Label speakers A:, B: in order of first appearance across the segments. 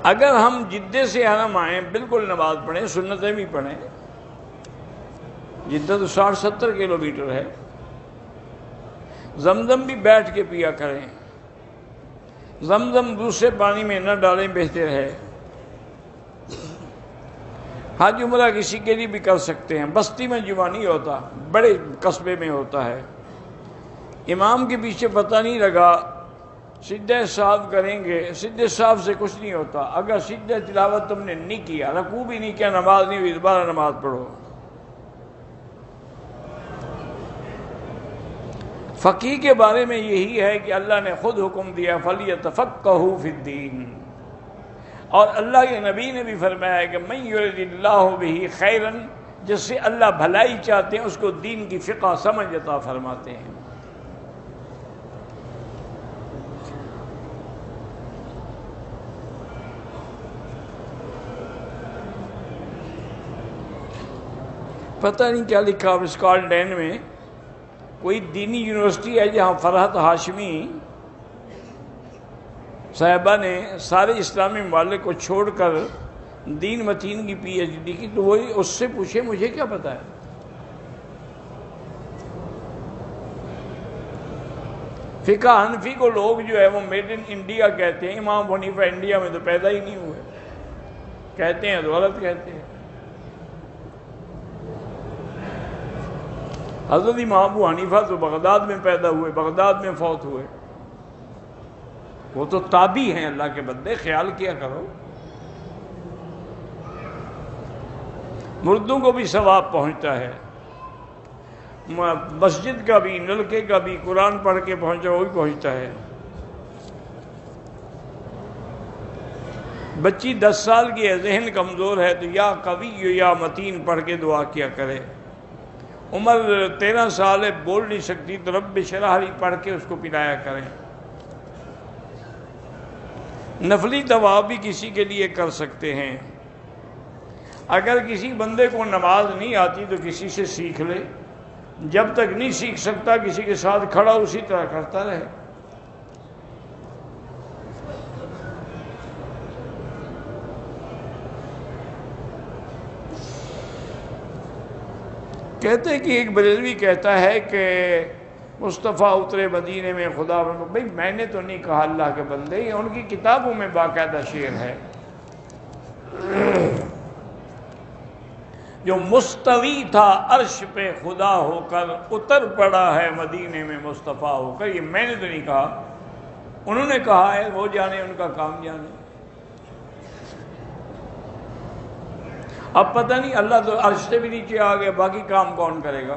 A: اگر ہم جدے سے حرم آئیں بالکل نماز پڑھیں، سنتیں بھی پڑھیں، جدہ تو 60-70 کلومیٹر ہے، زمزم بھی بیٹھ کے پیا کریں، زمزم دوسرے پانی میں نہ ڈالیں، بہتر ہے۔ حج عمرہ کسی کے لیے بھی کر سکتے ہیں، بستی میں جمعہ نہیں ہوتا، بڑے قصبے میں ہوتا ہے، امام کے پیچھے پتہ نہیں لگا، سجدہ صاحب کریں گے، سجدہ صاحب سے کچھ نہیں ہوتا، اگر سجدہ تلاوت تم نے نہیں کیا، رکوع بھی نہیں کیا، نماز نہیں ہوئی، دوبارہ نماز پڑھو۔ فقیہ کے بارے میں یہی ہے کہ اللہ نے خود حکم دیا فَلْيَتَفَقَّهُوا فِي الدِّينِ، اور اللہ کے نبی نے بھی فرمایا ہے کہ مَن يُرِدِ اللَّهُ بِهِ خَيْرًا، جس سے اللہ بھلائی چاہتے ہیں اس کو دین کی فقہ سمجھ عطا فرماتے ہیں۔ پتہ نہیں کیا لکھا اسکاٹ لینڈ میں کوئی دینی یونیورسٹی ہے جہاں فرحت ہاشمی صاحبہ نے سارے اسلامی ممالک کو چھوڑ کر دین متین کی پی ایچ ڈی کی، تو وہی اس سے پوچھے مجھے کیا پتہ ہے۔ فقہ حنفی کو لوگ جو ہے وہ میڈ ان انڈیا کہتے ہیں، امام حنیفہ انڈیا میں تو پیدا ہی نہیں ہوئے، کہتے ہیں تو غلط کہتے ہیں۔ حضرت امام ابو حنیفہ تو بغداد میں پیدا ہوئے، بغداد میں فوت ہوئے، وہ تو تابعی ہیں، اللہ کے بندے خیال کیا کرو۔ مردوں کو بھی ثواب پہنچتا ہے، مسجد کا بھی، نلکے کا بھی، قرآن پڑھ کے پہنچا وہ بھی پہنچتا ہے۔ بچی 10 سال کی ہے، ذہن کمزور ہے تو یا قوی یا متین پڑھ کے دعا کیا کرے، عمر 13 سال ہے بول نہیں سکتی تو رب اشرح لی پڑھ کے اس کو پلایا کریں۔ نفلی دعا بھی کسی کے لیے کر سکتے ہیں، اگر کسی بندے کو نماز نہیں آتی تو کسی سے سیکھ لے، جب تک نہیں سیکھ سکتا کسی کے ساتھ کھڑا اسی طرح کرتا رہے۔ کہتے ہیں کہ ایک بریلوی کہتا ہے کہ مصطفیٰ اترے مدینے میں خدا بھائی میں نے تو نہیں کہا اللہ کے بندے، یہ ان کی کتابوں میں باقاعدہ شعر ہے، جو مستوی تھا عرش پہ خدا ہو کر اتر پڑا ہے مدینے میں مصطفیٰ ہو کر، یہ میں نے تو نہیں کہا، انہوں نے کہا ہے، وہ جانے ان کا کام جانے۔ اب پتہ نہیں اللہ تو عرش سے بھی نیچے آ گیا، باقی کام کون کرے گا؟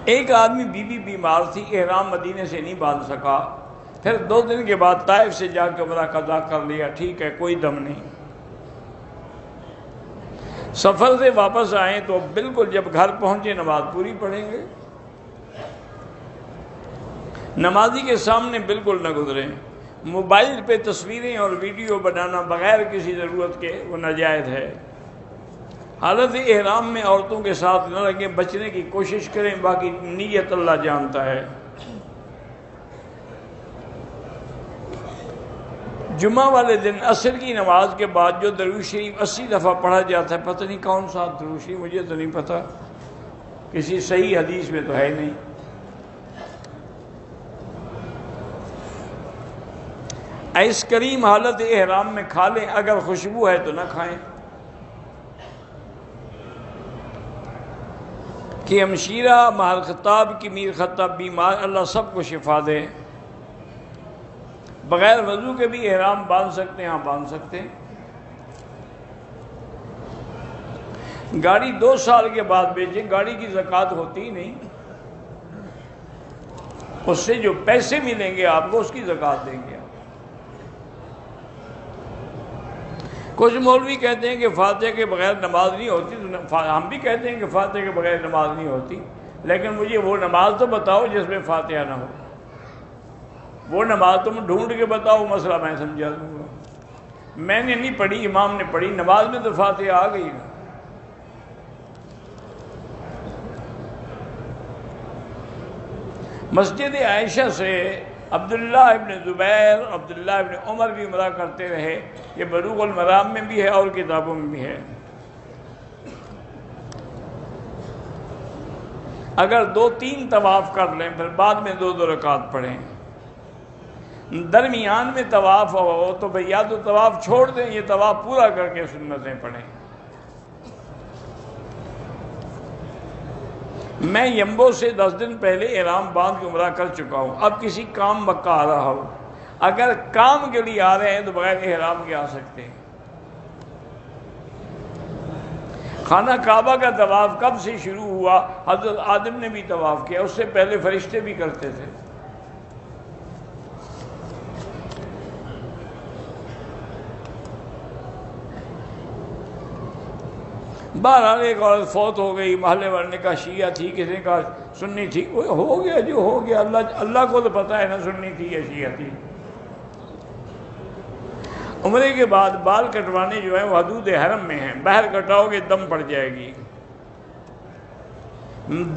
A: ایک آدمی بیوی بیمار تھی، احرام مدینے سے نہیں باندھ سکا، پھر 2 دن کے بعد طائف سے جا کے عمرہ قضا کر لیا، ٹھیک ہے کوئی دم نہیں۔ سفر سے واپس آئیں تو بالکل جب گھر پہنچے نماز پوری پڑھیں گے، نمازی کے سامنے بالکل نہ گزریں۔ موبائل پہ تصویریں اور ویڈیو بنانا بغیر کسی ضرورت کے وہ ناجائز ہے۔ حالت احرام میں عورتوں کے ساتھ نہ لگیں، بچنے کی کوشش کریں، باقی نیت اللہ جانتا ہے۔ جمعہ والے دن عصر کی نماز کے بعد جو درود شریف 80 دفعہ پڑھا جاتا ہے، پتہ نہیں کون سا درود شریف، مجھے تو نہیں پتہ، کسی صحیح حدیث میں تو ہے نہیں۔ آئس کریم حالت احرام میں کھا لیں، اگر خوشبو ہے تو نہ کھائیں۔ کہ ہمشیرہ مہر خطاب کی میر خطاب بیمار، اللہ سب کو شفا دے۔ بغیر وضو کے بھی احرام باندھ سکتے ہیں، ہاں باندھ سکتے ہیں۔ گاڑی 2 سال کے بعد بیچیں، گاڑی کی زکوٰۃ ہوتی ہی نہیں، اس سے جو پیسے ملیں گے آپ کو اس کی زکوٰۃ دیں گے آپ۔ کچھ مولوی کہتے ہیں کہ فاتحہ کے بغیر نماز نہیں ہوتی، تو ہم بھی کہتے ہیں کہ فاتحہ کے بغیر نماز نہیں ہوتی، لیکن مجھے وہ نماز تو بتاؤ جس میں فاتحہ نہ ہو، وہ نماز تم ڈھونڈ کے بتاؤ، مسئلہ میں سمجھا دوں گا۔ میں نے نہیں پڑھی، امام نے پڑھی، نماز میں تو فاتحہ آ گئی نا۔ مسجد عائشہ سے عبداللہ ابن زبیر عبداللہ ابن عمر بھی عمرہ کرتے رہے، یہ بلوغ المرام میں بھی ہے اور کتابوں میں بھی ہے۔ اگر 2-3 طواف کر لیں پھر بعد میں 2 رکعت پڑھیں، درمیان میں طواف ہو تو بھئی یا تو طواف چھوڑ دیں، یہ طواف پورا کر کے سنتیں پڑھیں۔ میں یمبو سے 10 دن پہلے احرام باندھ کے عمرہ کر چکا ہوں، اب کسی کام مکہ آ رہا ہوں، اگر کام کے لیے آ رہے ہیں تو بغیر احرام کے آ سکتے ہیں۔ خانہ کعبہ کا طواف کب سے شروع ہوا؟ حضرت آدم نے بھی طواف کیا، اس سے پہلے فرشتے بھی کرتے تھے۔ بہرحال ایک عورت فوت ہو گئی، محلے والے نے کہا شیعہ تھی، کسی نے کہا سنی تھی، ہو گیا جو ہو گیا، اللہ کو تو پتہ ہے نا سنی تھی یا شیعہ تھی۔ عمرے کے بعد بال کٹوانے جو ہیں وہ حدود حرم میں ہیں، باہر کٹاؤ گے دم پڑ جائے گی۔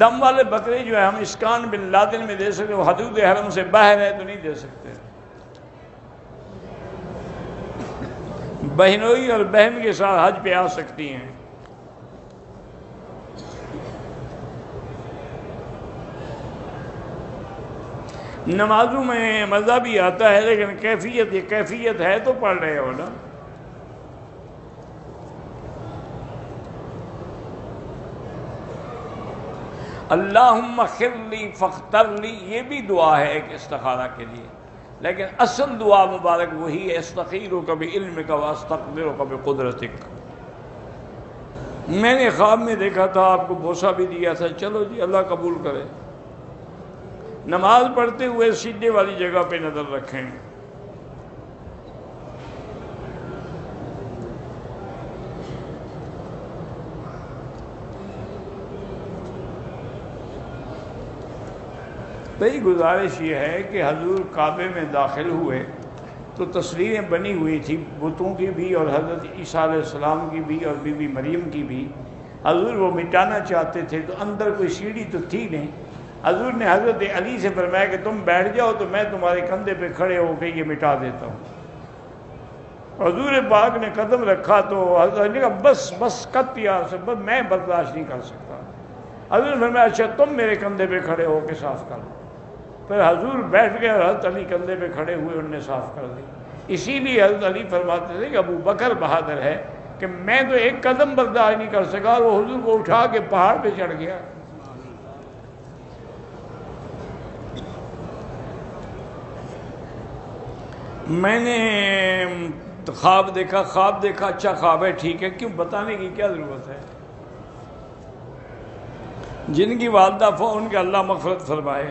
A: دم والے بکرے جو ہیں ہم اسکان بن لادن میں دے سکتے، وہ حدود حرم سے باہر ہے تو نہیں دے سکتے۔ بہنوئی اور بہن کے ساتھ حج پہ آ سکتی ہیں۔ نمازوں میں مزہ بھی آتا ہے لیکن کیفیت ہے تو پڑھ رہے ہو نا۔ اللہم اغفر لی فاختر لی، یہ بھی دعا ہے ایک استخارہ کے لیے، لیکن اصل دعا مبارک وہی ہے، استخیرک بعلمک واستقدرک بقدرتک۔ میں نے خواب میں دیکھا تھا، آپ کو بوسہ بھی دیا تھا، چلو جی اللہ قبول کرے۔ نماز پڑھتے ہوئے سجدے والی جگہ پہ نظر رکھیں۔ بھئی گزارش یہ ہے کہ حضور کعبے میں داخل ہوئے تو تصویریں بنی ہوئی تھی بتوں کی بھی اور حضرت عیسیٰ علیہ السلام کی بھی اور بی بی مریم کی بھی۔ حضور وہ مٹانا چاہتے تھے تو اندر کوئی سیڑھی تو تھی نہیں، حضور نے حضرت علی سے فرمایا کہ تم بیٹھ جاؤ تو میں تمہارے کندھے پہ کھڑے ہو کے یہ مٹا دیتا ہوں۔ حضور پاک نے قدم رکھا تو حضرت علی نے کہا بس کت یا رسول اللہ، میں برداشت نہیں کر سکتا۔ حضور نے فرمایا اچھا تم میرے کندھے پہ کھڑے ہو کے صاف کر دو۔ پھر حضور بیٹھ گئے اور حضرت علی کندھے پہ کھڑے ہوئے، انہوں نے صاف کر دی۔ اسی لیے حضرت علی فرماتے تھے کہ ابو بکر بہادر ہے کہ میں تو ایک قدم برداشت نہیں کر سکا اور وہ حضور کو اٹھا کے پہاڑ پہ چڑھ گیا۔ میں نے خواب دیکھا، اچھا خواب ہے، ٹھیک ہے، کیوں بتانے کی کیا ضرورت ہے؟ جن کی والدہ ان کے اللہ مغفرت فرمائے۔